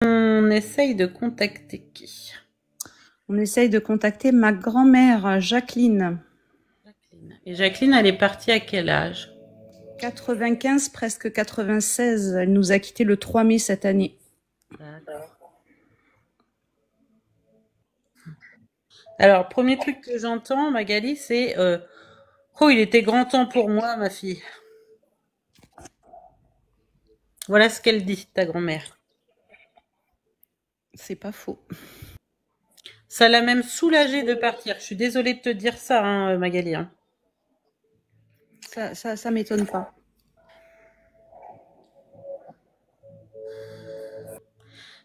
On essaye de contacter qui? On essaye de contacter ma grand-mère, Jacqueline. Jacqueline. Et Jacqueline, elle est partie à quel âge? 95, presque 96. Elle nous a quittés le 3 mai cette année. D'accord. Alors, premier truc que j'entends, Magali, c'est oh, il était grand temps pour moi, ma fille. Voilà ce qu'elle dit, ta grand-mère. C'est pas faux. Ça l'a même soulagée de partir. Je suis désolée de te dire ça, hein, Magali. Hein. Ça m'étonne pas.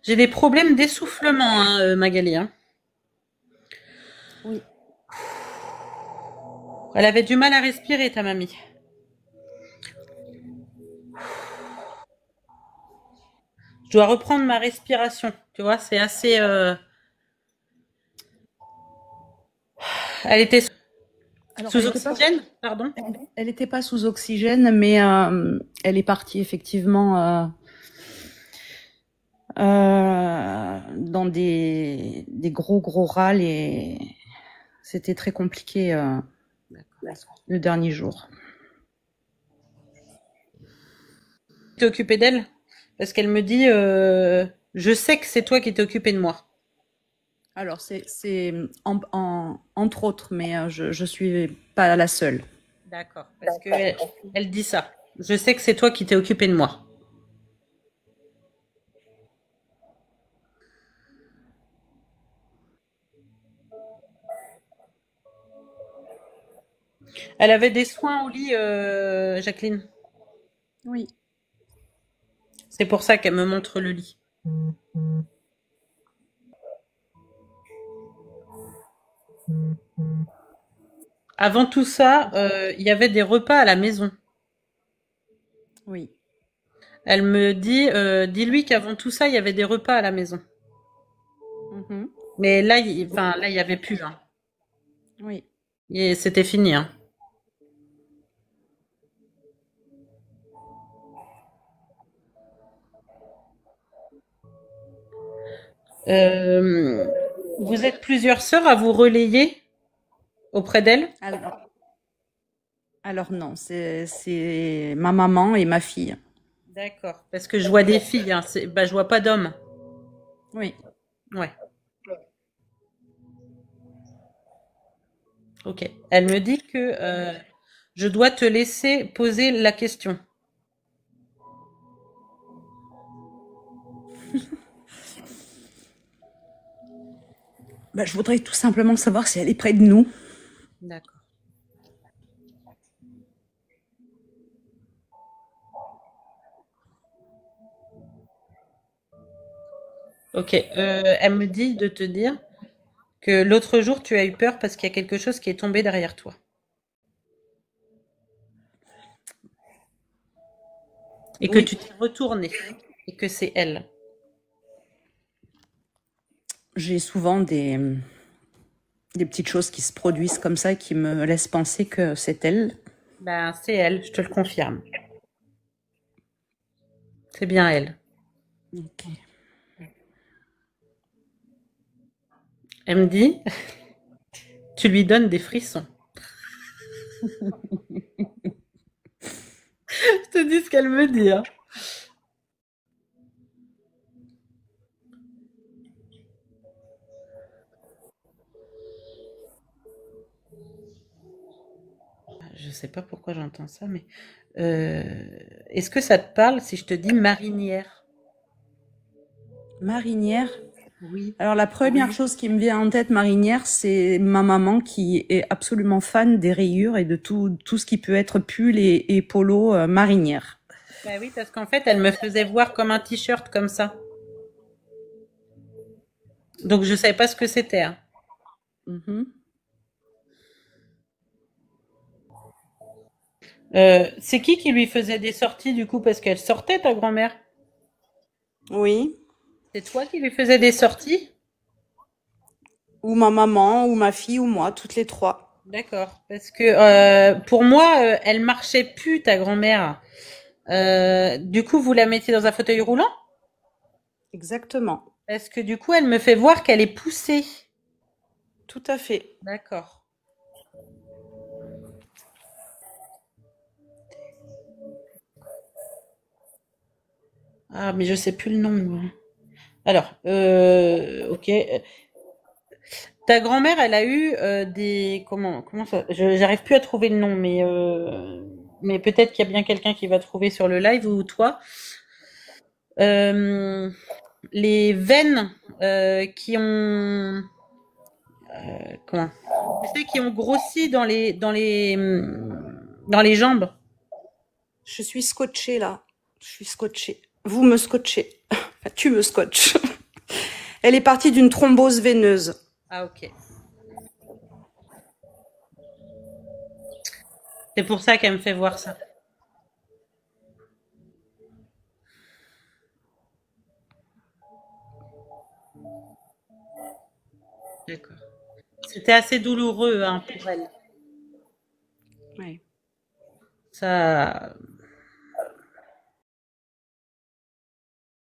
J'ai des problèmes d'essoufflement, hein, Magali. Hein. Oui. Elle avait du mal à respirer, ta mamie. Je dois reprendre ma respiration. Tu vois, c'est assez. Elle était sous oxygène, pardon. Elle n'était pas sous oxygène, mais elle est partie effectivement dans des gros râles et c'était très compliqué le dernier jour. Tu t'es occupée d'elle? Parce qu'elle me dit, je sais que c'est toi qui t'es occupée de moi. Alors c'est entre autres, mais je suis pas la seule. D'accord. Parce que elle dit ça. Je sais que c'est toi qui t'es occupée de moi. Elle avait des soins au lit, Jacqueline. Oui. C'est pour ça qu'elle me montre le lit. Avant tout ça, il y avait des repas à la maison. Oui. Elle me dit, dis-lui qu'avant tout ça, il y avait des repas à la maison. Mhm. Mais là, là, il y avait plus. Hein. Oui. Et c'était fini. Hein. Vous êtes plusieurs sœurs à vous relayer auprès d'elle? Alors non, c'est ma maman et ma fille. D'accord. Parce que je vois des filles, hein. Bah, je vois pas d'hommes. Oui. Ouais. Ok. Elle me dit que je dois te laisser poser la question. Bah, je voudrais tout simplement savoir si elle est près de nous. D'accord. Ok. Elle me dit de te dire que l'autre jour, tu as eu peur parce qu'il y a quelque chose qui est tombé derrière toi. Et que Oui. tu t'es retourné. Et que c'est elle. J'ai souvent des petites choses qui se produisent comme ça qui me laissent penser que c'est elle. Ben, c'est elle, je te le confirme. C'est bien elle. Ok. Elle me dit, tu lui donnes des frissons. Je te dis ce qu'elle me dit. Hein. Je sais pas pourquoi j'entends ça, mais est-ce que ça te parle si je te dis marinière? Marinière. Oui. Alors la première chose qui me vient en tête, marinière, c'est ma maman qui est absolument fan des rayures et de tout ce qui peut être pull et polo marinière. Bah oui, parce qu'en fait, elle me faisait voir comme un t-shirt comme ça. Donc je savais pas ce que c'était. Hein. Mhm. C'est qui lui faisait des sorties du coup parce qu'elle sortait ta grand-mère? Oui. C'est toi qui lui faisais des sorties? Ou ma maman, ou ma fille, ou moi, toutes les trois. D'accord. Parce que pour moi, elle marchait plus ta grand-mère. Du coup, vous la mettiez dans un fauteuil roulant? Exactement. Parce que du coup, elle me fait voir qu'elle est poussée. Tout à fait. D'accord. Ah, mais je sais plus le nom, moi. Alors, ok. Ta grand-mère, elle a eu des comment ça j'arrive plus à trouver le nom, mais peut-être qu'il y a bien quelqu'un qui va trouver sur le live ou toi. Euh, les veines qui ont comment tu sais qui ont grossi dans les jambes. Je suis scotchée là. Je suis scotchée. Vous me scotchez. Enfin, tu me scotches. Elle est partie d'une thrombose veineuse. Ah ok. C'est pour ça qu'elle me fait voir ça. D'accord. C'était assez douloureux hein, pour elle. Ouais. Ça